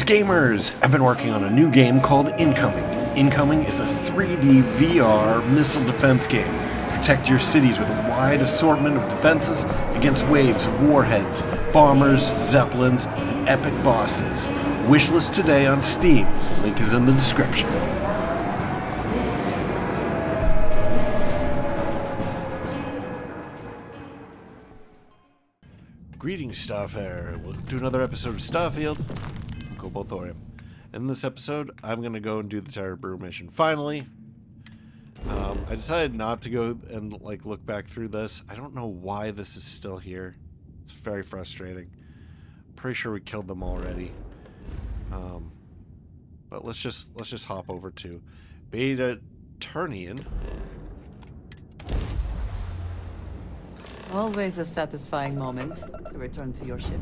Greetings, gamers! I've been working on a new game called Incoming. Incoming is a 3D VR missile defense game. Protect your cities with a wide assortment of defenses against waves of warheads, bombers, zeppelins, and epic bosses. Wishlist today on Steam. Link is in the description. Greetings, Starfarer. Welcome to another episode of Starfield. I'm Cobalt Thorium. In this episode, I'm going to go and do the Terror Brew mission. Finally, I decided not to go and look back through this. I don't know why this is still here. It's very frustrating. Pretty sure we killed them already. But let's just hop over to Beta Ternion. Always a satisfying moment to return to your ship.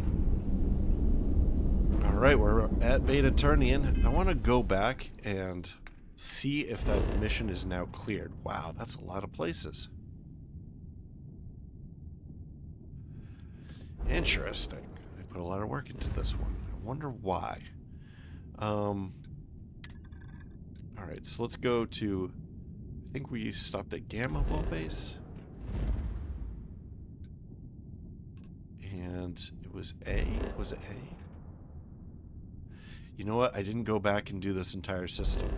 Alright, we're at Beta Ternion. I want to go back and see if that mission is now cleared. Wow, that's a lot of places. Interesting. I put a lot of work into this one. I wonder why. Alright, so let's go to... I think we stopped at Gamma Vault Base. And it was A? Was it A? You know what? I didn't go back and do this entire system.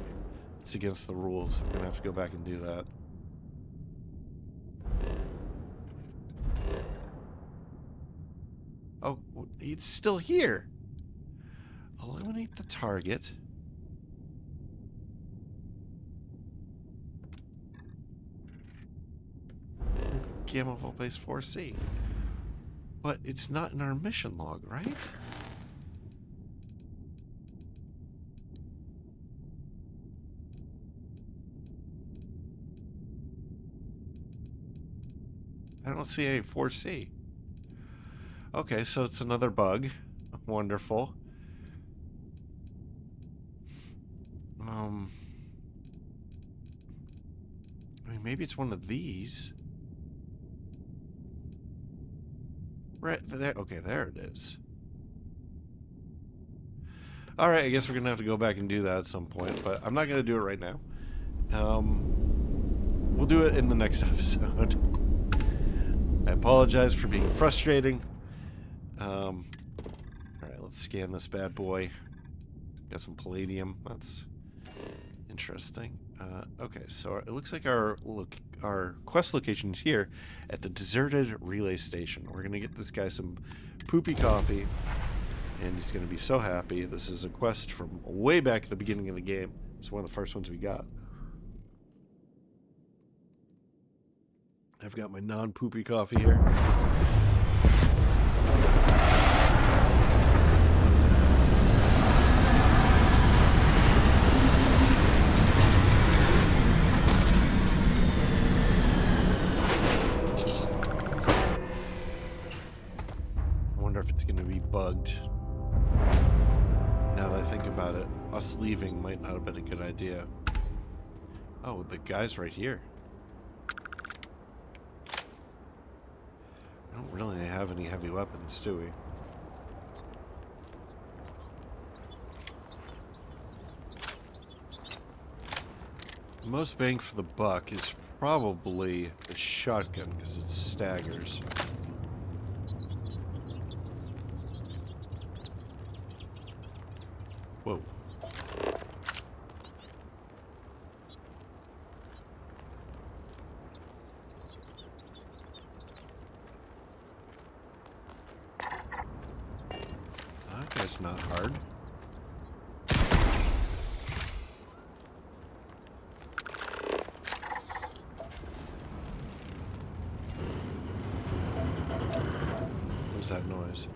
It's against the rules. I'm gonna have to go back and do that. Oh, it's still here. Eliminate the target. Gamma Vault Base 4C. But it's not in our mission log, right? I don't see any 4C. Okay, so it's another bug. Wonderful. I mean, maybe it's one of these. Right there. Okay, there it is. Alright, I guess we're going to have to go back and do that at some point, but I'm not going to do it right now. We'll do it in the next episode. I apologize for being frustrating. Alright, let's scan this bad boy. Got some palladium. That's interesting. Okay, so it looks like our quest location is here at the deserted relay station. We're gonna get this guy some poopy coffee, and he's gonna be so happy. This is a quest from way back at the beginning of the game. It's one of the first ones we got. I've got my non-poopy coffee here. Bugged. Now that I think about it, us leaving might not have been a good idea. Oh, the guy's right here. We don't really have any heavy weapons, do we? The most bang for the buck is probably the shotgun because it staggers. Whoa. That guy's not hard. What was that noise?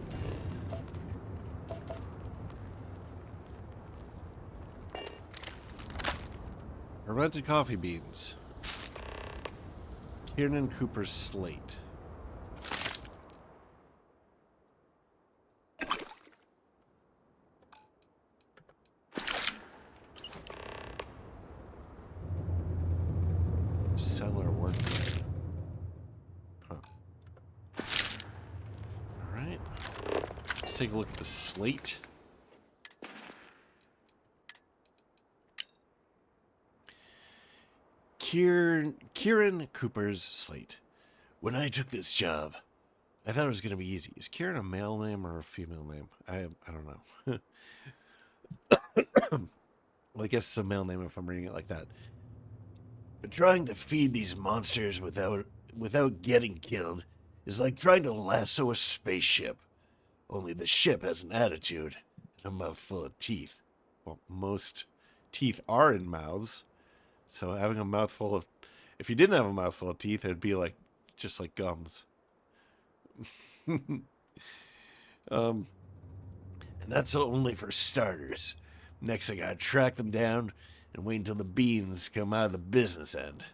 Fermented coffee beans. Kiernan Cooper's slate. Cellar workbench. Huh. Alright. Let's take a look at the slate. Kieran Cooper's slate. When I took this job, I thought it was going to be easy. Is Kieran a male name or a female name? I don't know. Well, I guess it's a male name if I'm reading it like that. But trying to feed these monsters without getting killed is like trying to lasso a spaceship. Only the ship has an attitude and a mouthful of teeth. Well, most teeth are in mouths. So having a mouthful of... If you didn't have a mouthful of teeth, it'd be like just like gums. And that's only for starters. Next, I gotta track them down and wait until the beans come out of the business end.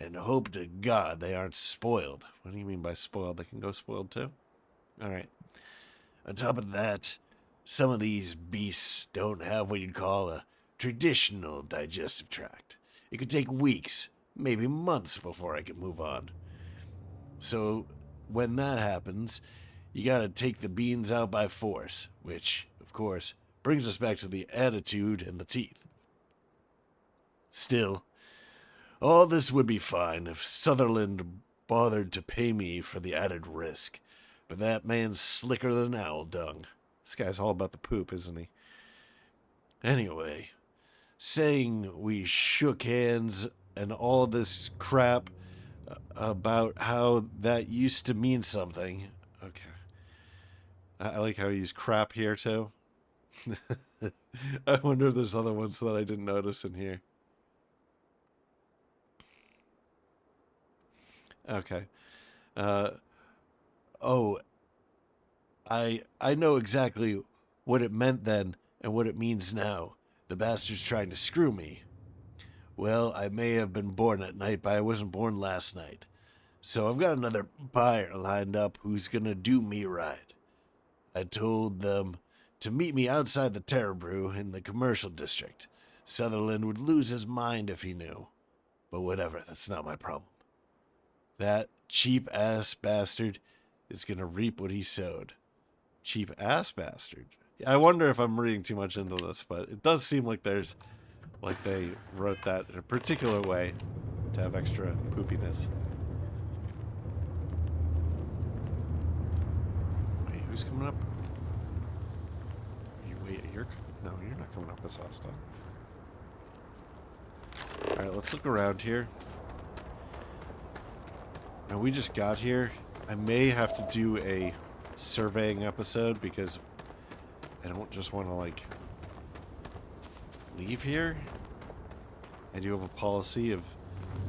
And hope to God they aren't spoiled. What do you mean by spoiled? They can go spoiled too? Alright. On top of that, some of these beasts don't have what you'd call a traditional digestive tract. It could take weeks, maybe months before I can move on. So, when that happens, you gotta take the beans out by force, which, of course, brings us back to the attitude and the teeth. Still, all this would be fine if Sutherland bothered to pay me for the added risk, but that man's slicker than owl dung. This guy's all about the poop, isn't he? Anyway, saying we shook hands and all this crap about how that used to mean something. Okay. I like how he used crap here, too. I wonder if there's other ones that I didn't notice in here. Okay. Oh, I know exactly what it meant then and what it means now. The bastard's trying to screw me. Well, I may have been born at night, but I wasn't born last night. So I've got another buyer lined up who's gonna do me right. I told them to meet me outside the Terror Brew in the commercial district. Sutherland would lose his mind if he knew. But whatever, that's not my problem. That cheap-ass bastard is gonna reap what he sowed. Cheap-ass bastard. I wonder if I'm reading too much into this, but it does seem like there's... like they wrote that in a particular way to have extra poopiness. Wait, who's coming up? No, you're not coming up as hostile. Alright, let's look around here. Now, we just got here. I may have to do a surveying episode because I don't just want to, like, leave here. I do have a policy of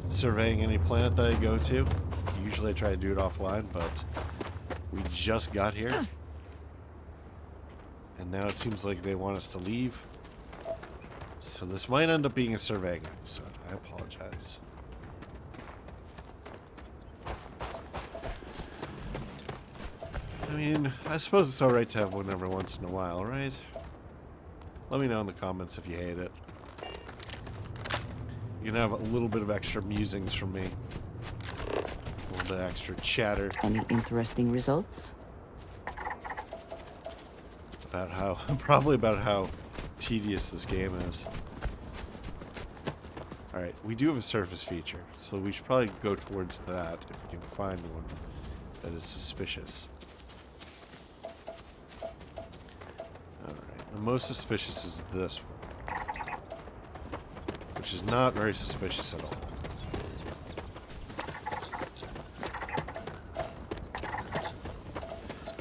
surveying any planet that I go to. Usually I try to do it offline, but we just got here. And now it seems like they want us to leave. So this might end up being a surveying episode. I apologize. I mean, I suppose it's alright to have one every once in a while, right? Let me know in the comments if you hate it. You can have a little bit of extra musings from me. A little bit extra chatter. Any interesting results? About how, probably about how tedious this game is. Alright, we do have a surface feature, so we should probably go towards that if we can find one that is suspicious. Alright, the most suspicious is this one, which is not very suspicious at all.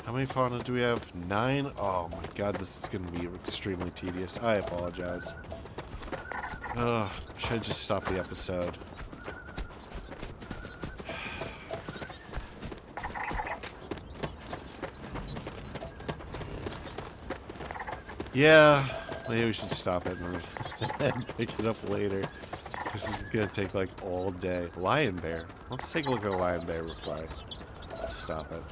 How many fauna do we have? 9? Oh my god, this is going to be extremely tedious. I apologize. Ugh, should I just stop the episode? Yeah, maybe we should stop it and pick it up later. This is going to take like all day. Lion bear. Let's take a look at a lion bear before I stop it.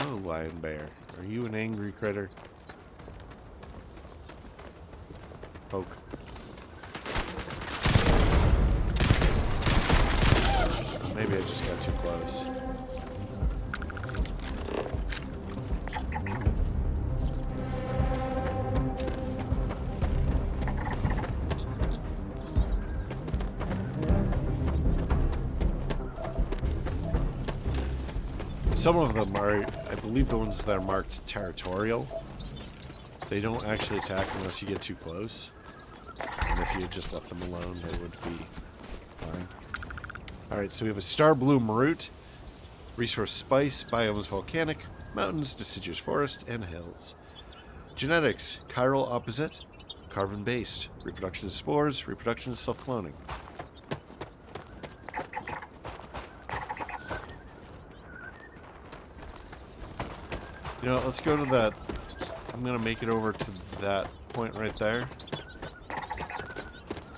Oh, lion bear. Are you an angry critter? Poke. Maybe I just got too close. Some of them are, I believe the ones that are marked territorial, they don't actually attack unless you get too close. And if you just left them alone, they would be fine. Alright, so we have a star blue Marut, resource spice, biomes volcanic, mountains, deciduous forest, and hills. Genetics, chiral opposite, carbon based, reproduction of spores, reproduction of self-cloning. You know, let's go to that. I'm going to make it over to that point right there.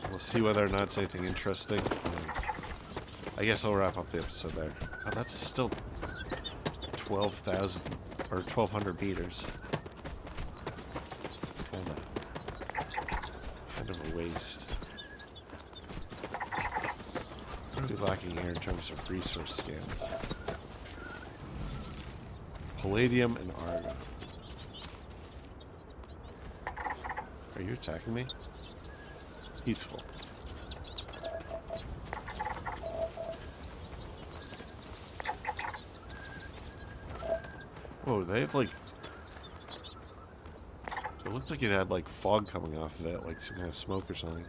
We'll see whether or not it's anything interesting. I guess I'll wrap up the episode there. Oh, that's still 12,000 or 1,200 meters. Kind of a waste. What are we lacking here in terms of resource scans? Palladium and argon. Are you attacking me? Peaceful. Whoa, they have like... It looked like it had like fog coming off of it, like some kind of smoke or something.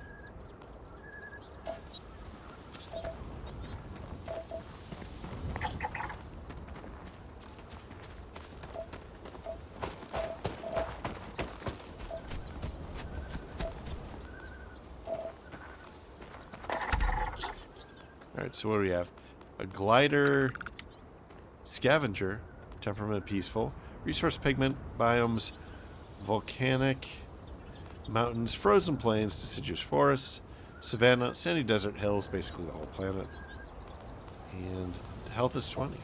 Alright, so what do we have? A glider scavenger, temperament peaceful, resource pigment, biomes, volcanic, mountains, frozen plains, deciduous forests, savanna, sandy desert, hills, basically the whole planet. And health is 20.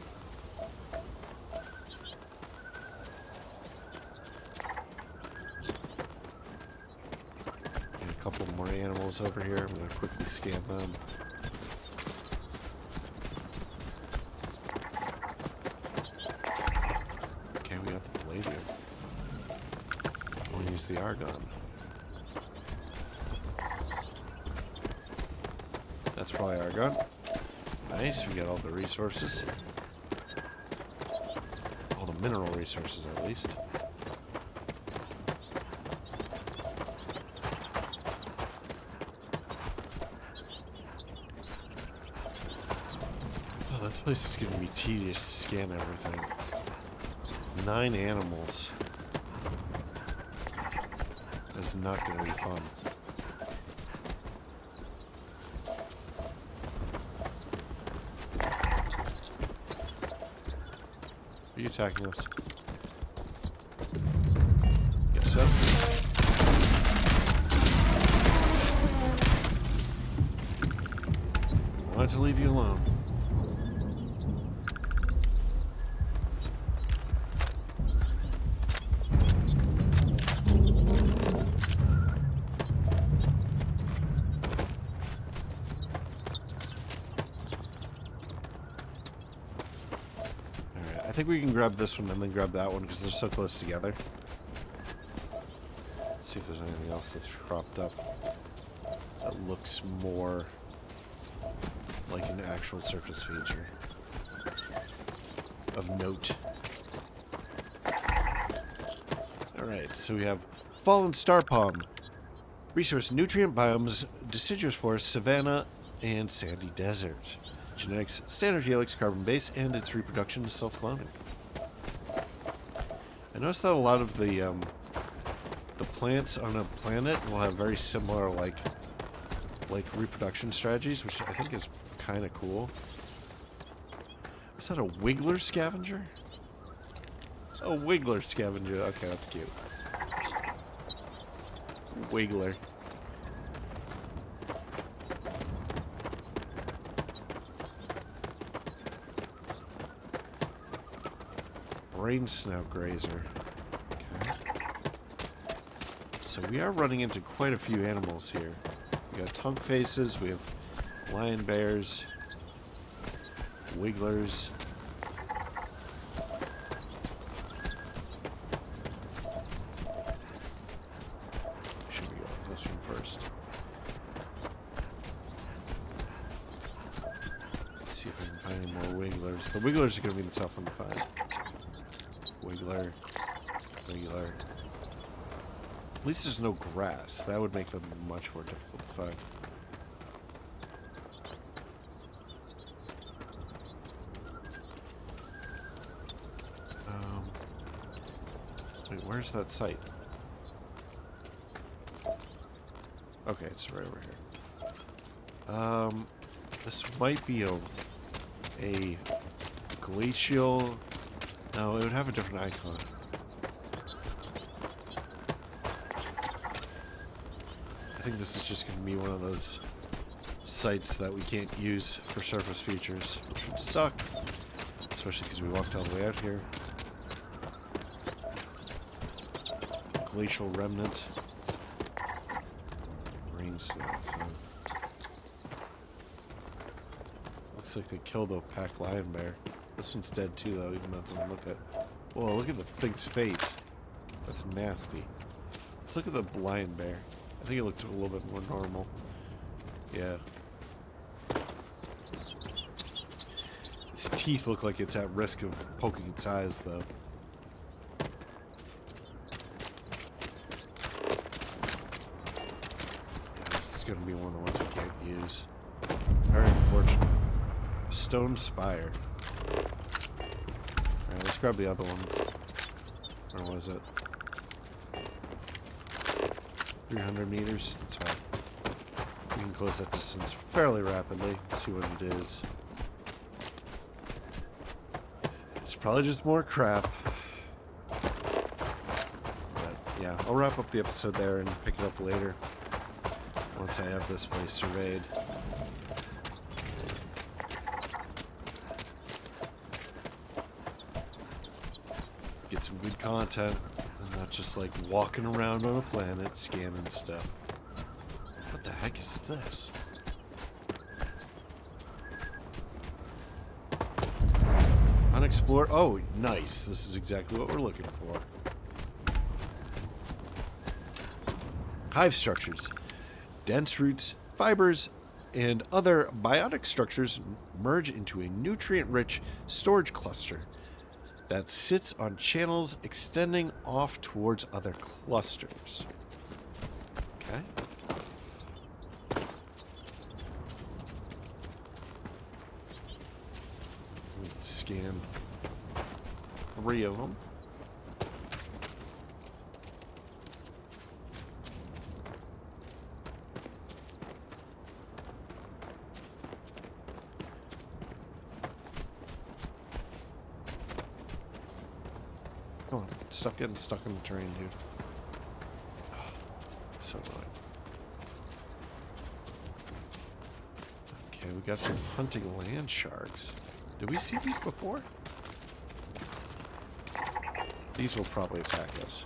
And a couple more animals over here. I'm going to quickly scan them. The argon. That's probably argon. Nice, we get all the resources. All the mineral resources, at least. Oh, this place is going to be tedious to scan everything. 9 animals. It's not going to be fun. Are you attacking us? Guess so. I wanted to leave you alone. I think we can grab this one and then grab that one because they're so close together. Let's see if there's anything else that's cropped up that looks more like an actual surface feature of note. Alright, so we have fallen star palm, resource nutrient biomes, deciduous forest, savanna, and sandy desert. Genetics, standard helix, carbon base, and its reproduction is self-cloning. I noticed that a lot of the plants on a planet will have very similar like reproduction strategies, which I think is kind of cool. Is that a wiggler scavenger? A wiggler scavenger. Okay, that's cute. Wiggler. Brain snout grazer. Okay. So we are running into quite a few animals here. We got tongue faces, we have lion bears, wigglers. Should we go with this one first? See if I can find any more wigglers. The wigglers are going to be the tough one to find. Wiggler. Wiggler. At least there's no grass. That would make them much more difficult to find. Wait, where's that site? Okay, it's right over here. This might be a glacial. No, it would have a different icon. I think this is just going to be one of those sites that we can't use for surface features, which would suck, especially because we walked all the way out here. Glacial remnant. Rain snow. So. Looks like they killed a pack lion bear. This one's dead too, though, even though it doesn't look at. Whoa, look at the thing's face. That's nasty. Let's look at the lion bear. I think it looked a little bit more normal. Yeah. Its teeth look like it's at risk of poking its eyes, though. Going to be one of the ones we can't use. Very unfortunate. A stone spire. Alright, let's grab the other one. Where was it? 300 meters? That's fine. We can close that distance fairly rapidly. See what it is. It's probably just more crap. But yeah, I'll wrap up the episode there and pick it up later. Once I have this place surveyed. Get some good content. And not just like walking around on a planet scanning stuff. What the heck is this? Unexplored. Oh, nice. This is exactly what we're looking for. Hive structures. Dense roots, fibers, and other biotic structures merge into a nutrient-rich storage cluster that sits on channels extending off towards other clusters. Okay. Let's scan 3 of them. Come on, stop getting stuck in the terrain, dude. Oh, so annoying. Okay, we got some hunting land sharks. Did we see these before? These will probably attack us.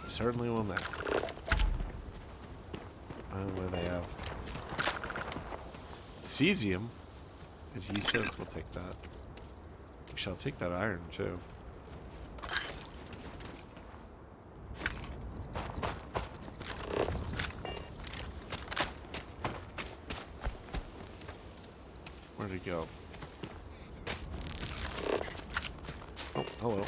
Certainly will not. What do they have? Cesium. Adhesive, we'll take that. We shall take that iron too. Where'd he go? Oh, hello.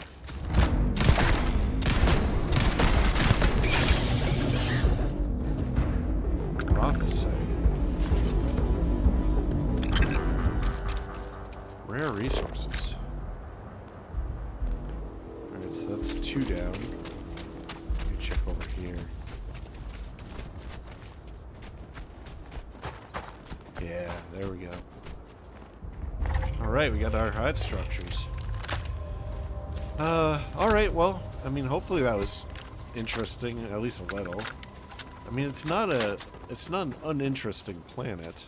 Rothsite. Rare resources. Alright, so that's 2 down. Let me check over here. Yeah, there we go. Alright, we got our hive structures. Alright, well, I mean, hopefully that was interesting, at least a little. I mean, it's not an uninteresting planet.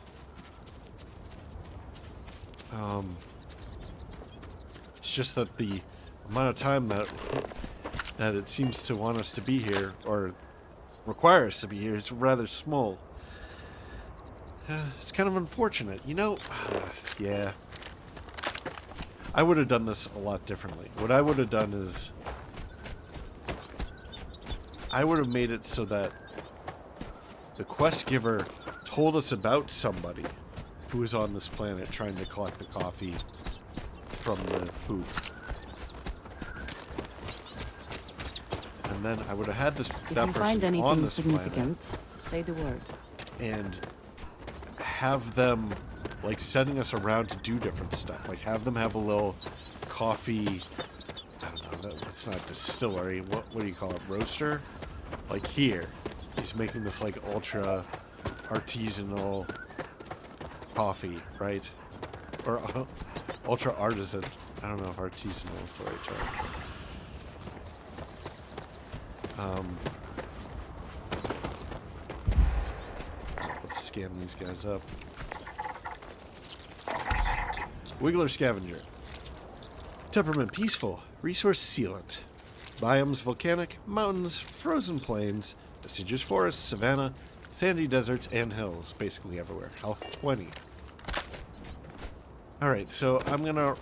It's just that the amount of time that it seems to want us to be here, or require us to be here, is rather small. It's kind of unfortunate, you know. Yeah. I would have done this a lot differently. What I would have done is I would have made it so that the quest giver told us about somebody who was on this planet trying to collect the coffee from the poop. And then I would have had this If that you person find on anything this significant, say the word. planet and have them like sending us around to do different stuff. Like have them have a little coffee. I don't know. That's not distillery. What do you call it? Roaster. Like here, he's making this like ultra artisanal coffee, right? Or ultra artisan. I don't know if artisanal is the right term. Let's scan these guys up. Wiggler Scavenger. Temperament peaceful. Resource sealant. Biomes volcanic, mountains, frozen plains, deciduous forests, savanna, sandy deserts, and hills. Basically everywhere. Health 20. Alright, so I'm gonna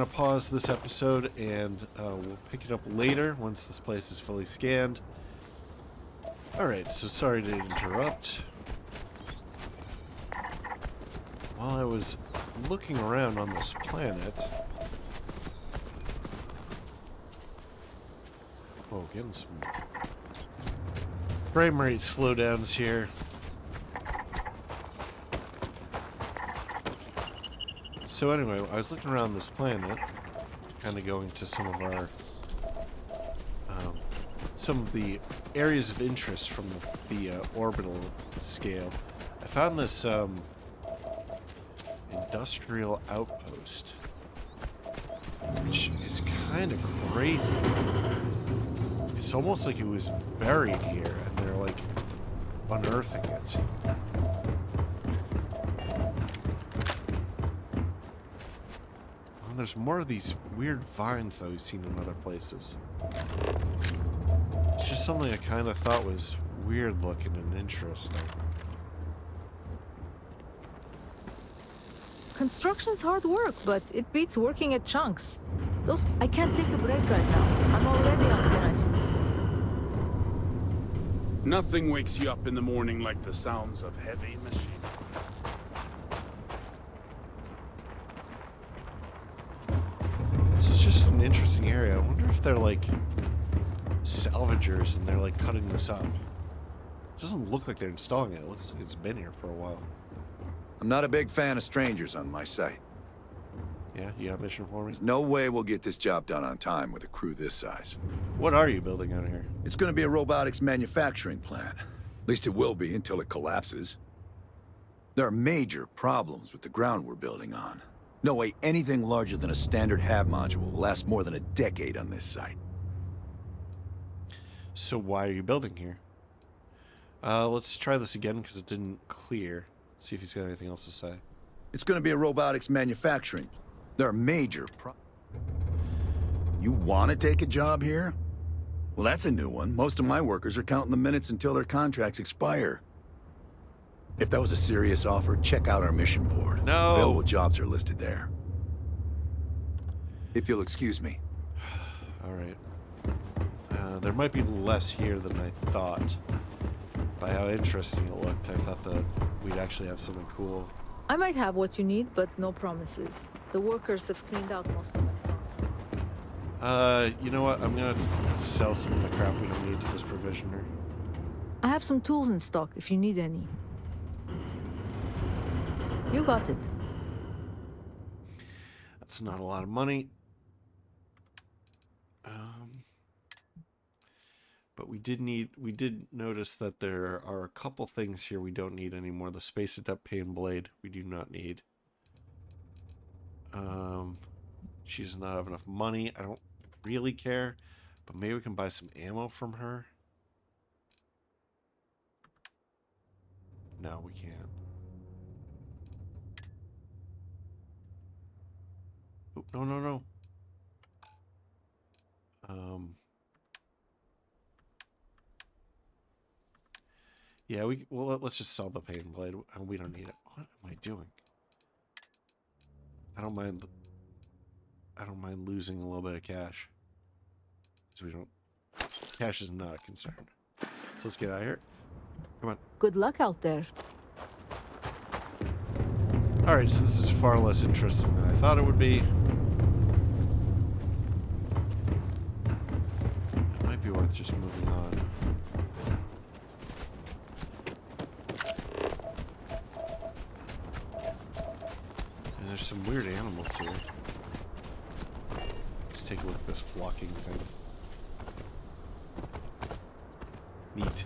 pause this episode and we'll pick it up later once this place is fully scanned. Alright, so sorry to interrupt. While I was looking around on this planet... Oh, getting some frame rate slowdowns here. So anyway, I was looking around this planet, kind of going to some of our, some of the areas of interest from the orbital scale. I found this industrial outpost, which is kind of crazy. It's almost like it was buried here, and they're like unearthing it. There's more of these weird vines that we've seen in other places. It's just something I kind of thought was weird looking and interesting. Construction's hard work, but it beats working at chunks. I can't take a break right now. I'm already on thin ice. Nothing wakes you up in the morning like the sounds of heavy machinery. This is just an interesting area. I wonder if they're like salvagers and they're like cutting this up. It doesn't look like they're installing it. It looks like it's been here for a while. I'm not a big fan of strangers on my site. Yeah, you got a mission for me? There's no way we'll get this job done on time with a crew this size. What are you building out here? It's gonna be a robotics manufacturing plant. At least it will be until it collapses. There are major problems with the ground we're building on. No way anything larger than a standard hab module will last more than a decade on this site. So why are you building here? Let's try this again because it didn't clear. See if he's got anything else to say. It's gonna be a robotics manufacturing plant. There are major You want to take a job here? Well, that's a new one. Most of my workers are counting the minutes until their contracts expire. If that was a serious offer, check out our mission board. No. Available jobs are listed there. If you'll excuse me. All right. There might be less here than I thought. By how interesting it looked, I thought that we'd actually have something cool. I might have what you need, but no promises. The workers have cleaned out most of my stuff. You know what? I'm gonna sell some of the crap we don't need to this provisioner. I have some tools in stock if you need any. You got it. That's not a lot of money. But we did notice that there are a couple things here we don't need anymore. The space adept pain blade we do not need. She does not have enough money. I don't really care, but maybe we can buy some ammo from her. No, we can't. Oh, no, no, no. Yeah, let's just sell the pain blade. We don't need it. What am I doing? I don't mind losing a little bit of cash. Because cash is not a concern. So let's get out of here. Good luck out there. Alright, so this is far less interesting than I thought it would be. It might be worth just moving on. And there's some weird animals here. Let's take a look at this flocking thing. Neat.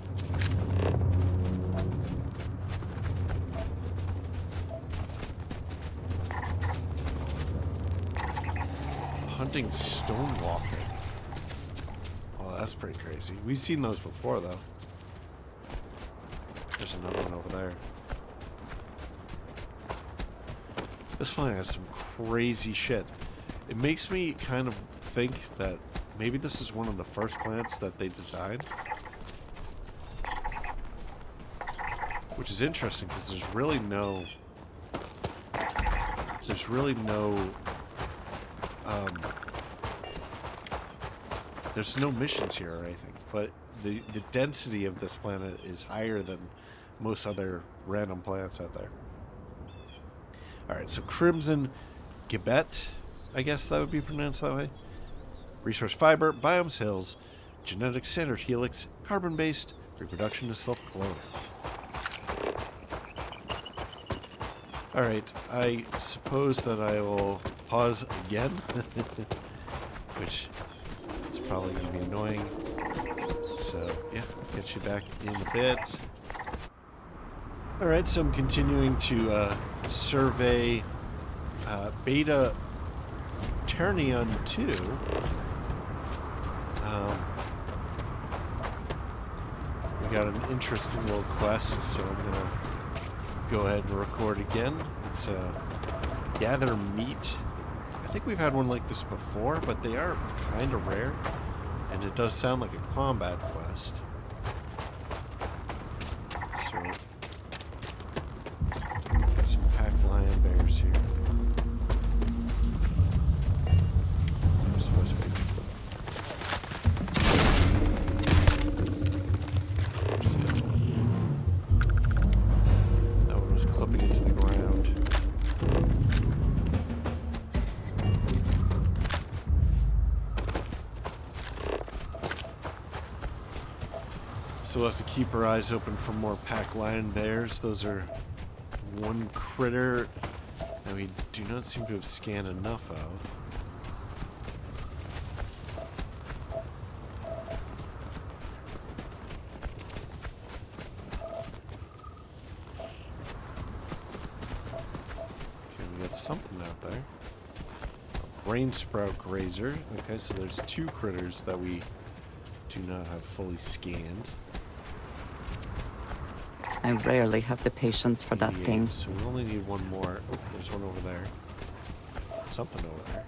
Hunting stonewalker. Oh, that's pretty crazy. We've seen those before, though. There's another one over there. This one has some crazy shit. It makes me kind of think that maybe this is one of the first plants that they designed. Which is interesting because there's really no there's no missions here or anything, but the density of this planet is higher than most other random planets out there. Alright, so Crimson Gibet, I guess that would be pronounced that way. Resource fiber, biomes hills, genetic standard helix, carbon-based, reproduction is self-cloning. Alright, I suppose that I will pause again, which is probably going to be annoying. So, yeah, I'll get you back in a bit. Alright, so I'm continuing to survey Beta Ternion II. We got an interesting little quest, so I'm going to go ahead and record again. It's gather meat. I think we've had one like this before, but they are kind of rare, and it does sound like a combat quest. So, got some packed lion bears here. I'm supposed to be. Clipping into the ground. So we'll have to keep our eyes open for more pack lion bears. Those are one critter that we do not seem to have scanned enough of. Something out there. A brain sprout grazer. Okay, so there's two critters that we do not have fully scanned. I rarely have the patience for that thing. So we only need one more. Oh, there's one over there. Something over there.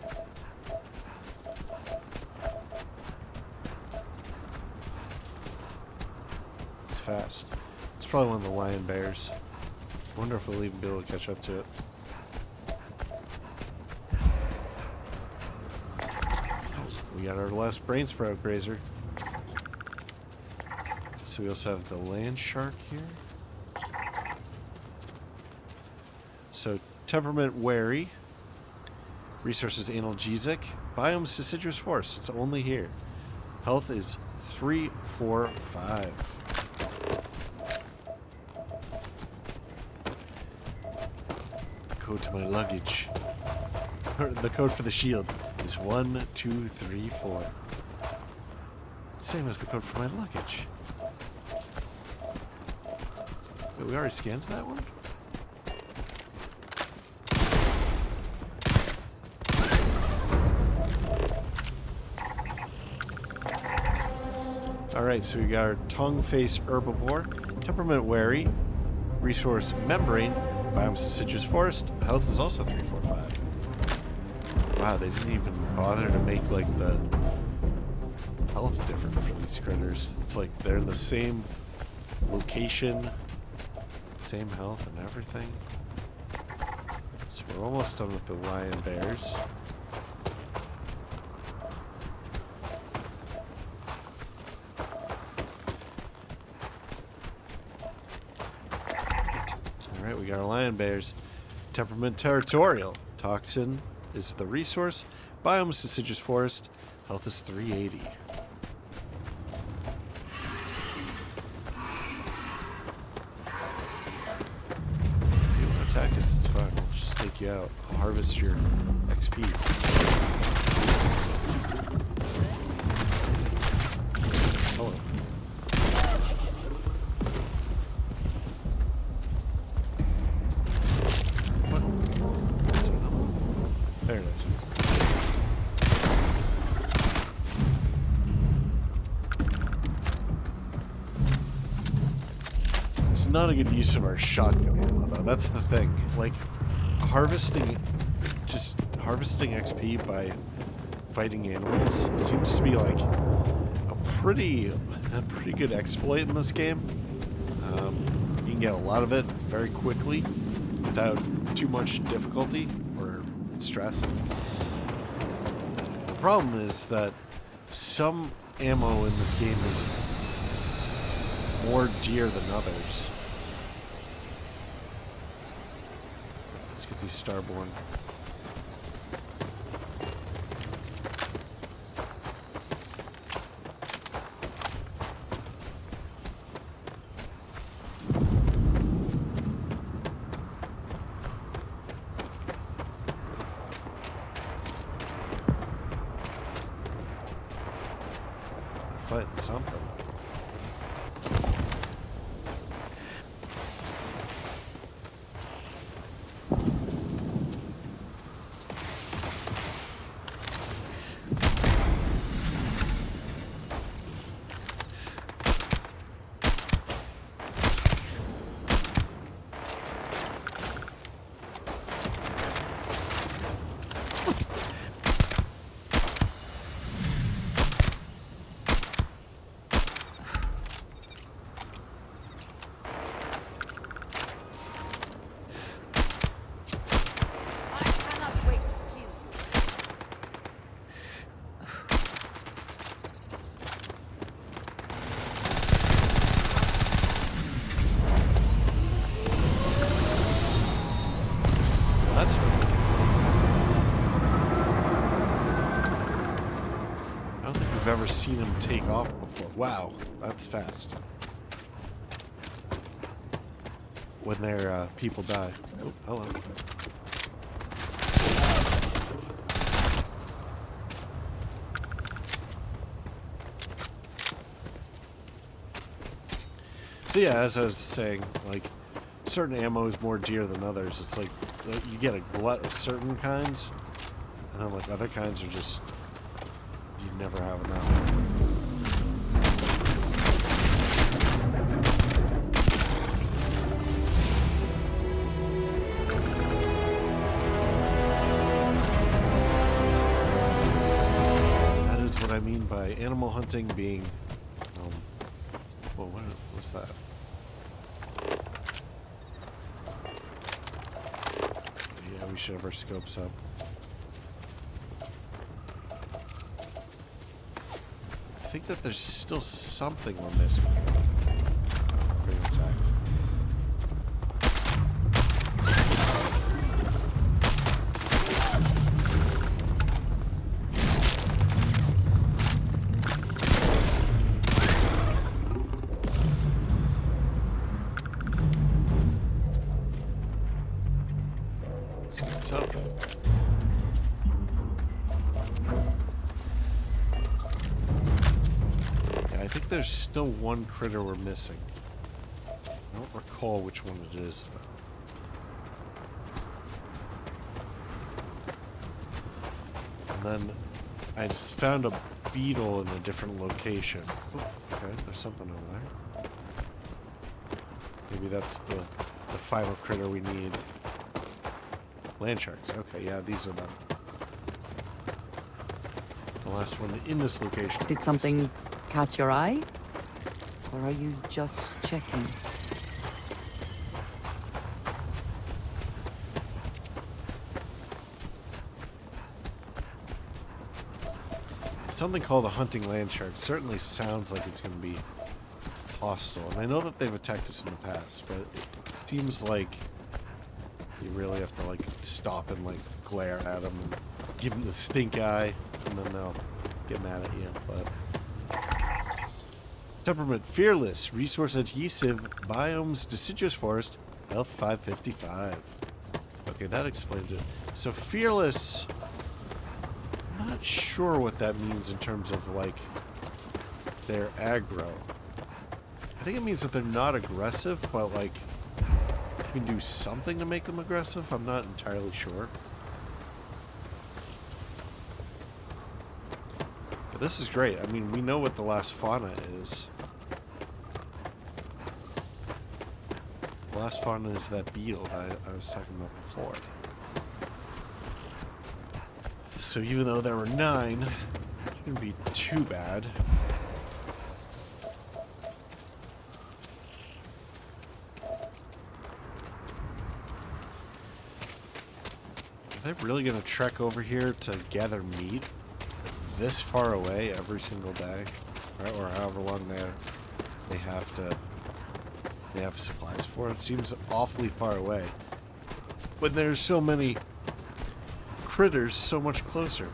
It's fast. It's probably one of the lion bears. Wonder if we'll even be able to catch up to it. We got our last brain sprout grazer. So we also have the land shark here. So temperament wary, resources analgesic, biomes deciduous forest. It's only here. Health is 3, 4, 5. Code to my luggage. The code for the shield is 1, 2, 3, 4. Same as the code for my luggage. Wait, we already scanned that one? Alright, so we got our tongue face herbivore, temperament wary, resource membrane, biomes deciduous forest, health is also 3, 4, 5. Wow, they didn't even bother to make like the health different for these critters. It's like they're in the same location, same health and everything. So we're almost done with the lion bears. we got our lion bears. Temperament territorial. Toxin is the resource. Biome is deciduous forest. Health is 380. If you want to attack us, it's fine. We'll just take you out. I'll harvest your XP. Hello. What? That's enough. There it is. It's not a good use of our shotgun ammo, though. That's the thing. Like, harvesting XP by fighting animals seems to be like a pretty good exploit in this game. You can get a lot of it very quickly without too much difficulty or stress. The problem is that some ammo in this game is more dear than others. Let's get these starborn. Fighting something. That's I don't think we've ever seen him take off before. Wow, that's fast. When their people die. Oh, hello. So yeah, as I was saying, like, certain ammo is more dear than others. It's like you get a glut of certain kinds, and then like other kinds are just you never have enough. That is what I mean by animal hunting being. Well, what was that? We should have our scopes up. I think that there's still something we're missing. Great attack. Scopes up. Yeah, I think there's still one critter we're missing. I don't recall which one it is, though. And then I just found a beetle in a different location. Oh, okay, there's something over there. Maybe that's the final critter we need. Land sharks. Okay, yeah, these are them. The last one in this location. Did something catch your eye? Or are you just checking? Something called a hunting land shark certainly sounds like it's going to be hostile. And I know that they've attacked us in the past, but it seems like You really have to like stop and like glare at them and give them the stink eye, and then they'll get mad at you. But temperament fearless, resource adhesive, biomes deciduous forest, health 555. Okay, that explains it. So fearless, I'm not sure what that means in terms of like their aggro. I think it means that they're not aggressive, but like you can do something to make them aggressive. I'm not entirely sure. But this is great. I mean, we know what the last fauna is. The last fauna is that beetle that I was talking about before. So even though there were 9, it shouldn't be too bad. Are they really going to trek over here to gather meat this far away every single day? Or however long they have supplies for? It seems awfully far away. But there's so many critters so much closer.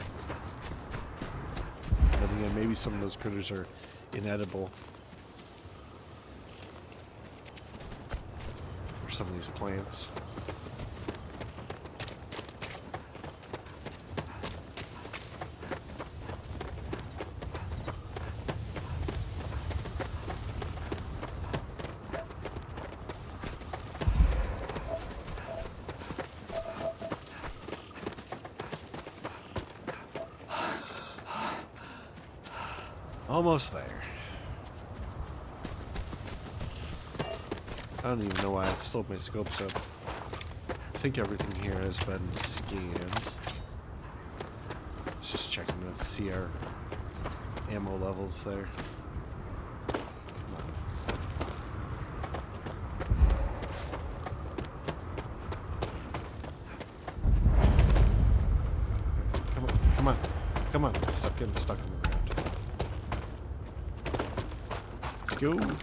But again, maybe some of those critters are inedible. Or some of these plants. Almost there. I don't even know why I slowed my scopes up. I think everything here has been scanned. Let's just checking to see our ammo levels there. Come on. Come on. Come on. Stop getting stuck in the ground. Let's go.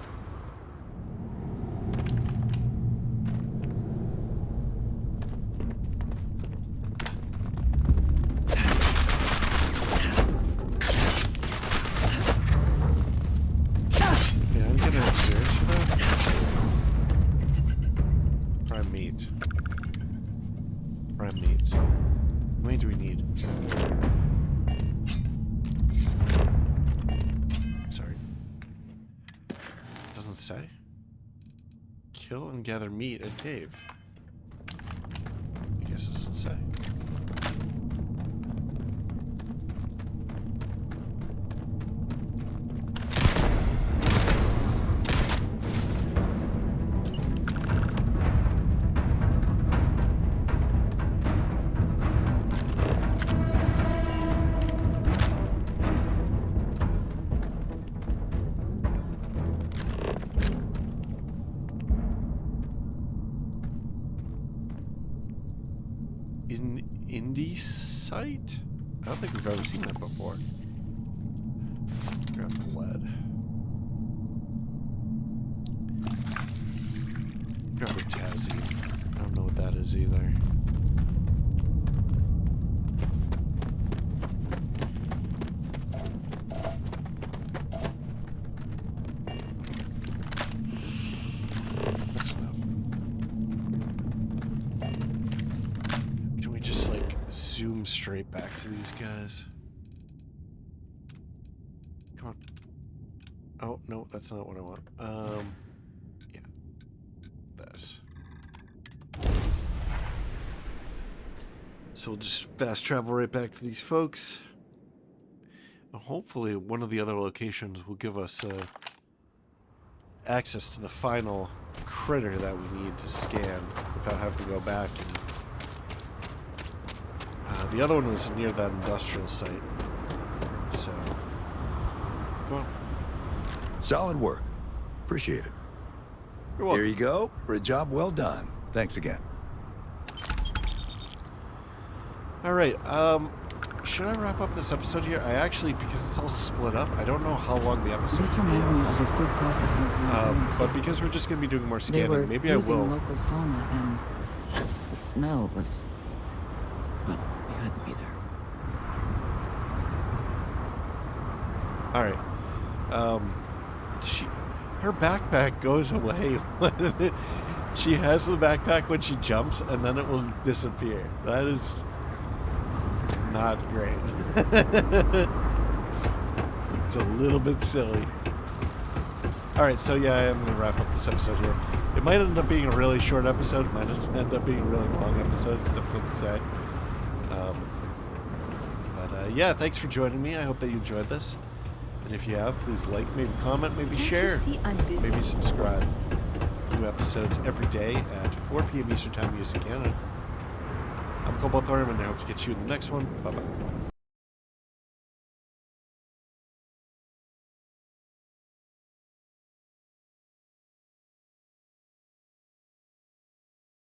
Kill and gather meat at cave. I guess it doesn't say. Indie site? I don't think we've ever seen that before. Grab the lead. Grab a Tazzy. I don't know what that is either. That's enough. Can we just like zoom straight back to these guys? Come on. Oh, no, that's not what I want. Yeah. This. So we'll just fast travel right back to these folks. And hopefully one of the other locations will give us access to the final critter that we need to scan without having to go back. And the other one was near that industrial site. So, go on. Solid work. Appreciate it. You're welcome. Here you go for a job well done. Thanks again. All right. Should I wrap up this episode here? I actually, because it's all split up, I don't know how long the episode This reminded me of a food processing plant. But because we're just going to be doing more They were scanning, maybe I using will. local fauna and The smell was... well, we had to be there. All right. Her backpack goes away when she has the backpack when she jumps, and then it will disappear. That is not great. It's a little bit silly. All right, so yeah, I am going to wrap up this episode here. It might end up being a really short episode. It might end up being a really long episode. It's difficult to say. But yeah, thanks for joining me. I hope that you enjoyed this. And if you have, please like, maybe comment, maybe share, maybe subscribe. New episodes every day at 4 p.m. Eastern Time, US and Canada. I'm Cobalt Thorium, and I hope to get you in the next one. Bye-bye.